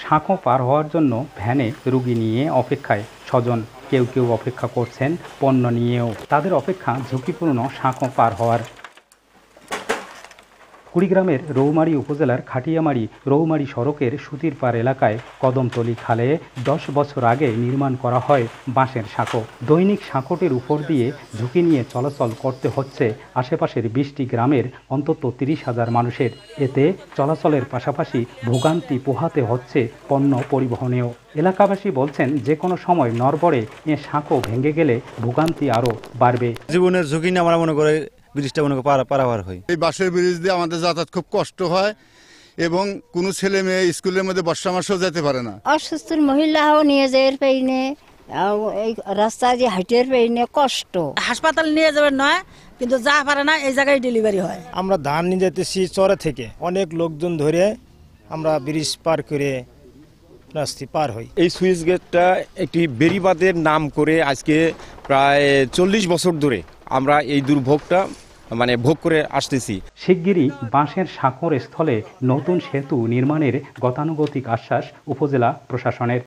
সাঁকো পার হওয়ার জন্য ভ্যানে রুগী নিয়ে অপেক্ষায় স্বজন, কেউ কেউ অপেক্ষা করছেন পণ্য নিয়েও। তাদের অপেক্ষা ঝুঁকিপূর্ণ সাঁকো পার হওয়ার। কুড়িগ্রামের রৌমারী উপজেলার খাটিয়ামারী রৌমারী সড়কের সুতিরপাড় এলাকায় কদমতলী খালে 10 বছর আগে নির্মাণ করা হয় বাঁশের সাঁকো। দৈনিক সাঁকোটির উপর দিয়ে ঝুঁকি নিয়ে চলাচল করতে হচ্ছে আশেপাশের 20টি গ্রামের অন্তত 30,000 মানুষের। এতে চলাচলের পাশাপাশি ভোগান্তি পোহাতে হচ্ছে পণ্য পরিবহনেও। এলাকাবাসী বলছেন, যে কোনো সময় নড়বড়ে এ সাঁকো ভেঙে গেলে ভোগান্তি আরও বাড়বে। জীবনের ঝুঁকি নিয়ে আমরা মনে করে ব্রিজটা পারাপার হই। এই বাঁশের ব্রিজ দিয়ে আমাদের যাতায়াত খুব কষ্ট হয় এবং কোনো ছেলে মেয়ে স্কুলের মধ্যে বর্ষা মাসেও যেতে পারে না। অসুস্থ মহিলাও নিয়ে যায় পেইনে, এই রাস্তা দিয়ে হাইটের পেইনে কষ্ট। হাসপাতাল নিয়ে যাবে নয়, কিন্তু যা পারে না এই জায়গায় ডেলিভারি হয়। আমরা ধান নিয়ে যেতেছি চরে থেকে, অনেক লোকজন ধরে আমরা ব্রিজ পার করে রাস্তা পার হই। এই সুইচ গেটটা একটি বেড়িবাঁধের নাম করে আজকে প্রায় 40 বছর ধরে আমরা এই দুর্ভোগটা ভোগ করে আসতেছি। শিগগিরই বাঁশের সাঁকোর স্থলে নতুন সেতু নির্মাণের গতানুগতিক আশ্বাস উপজেলা প্রশাসনের।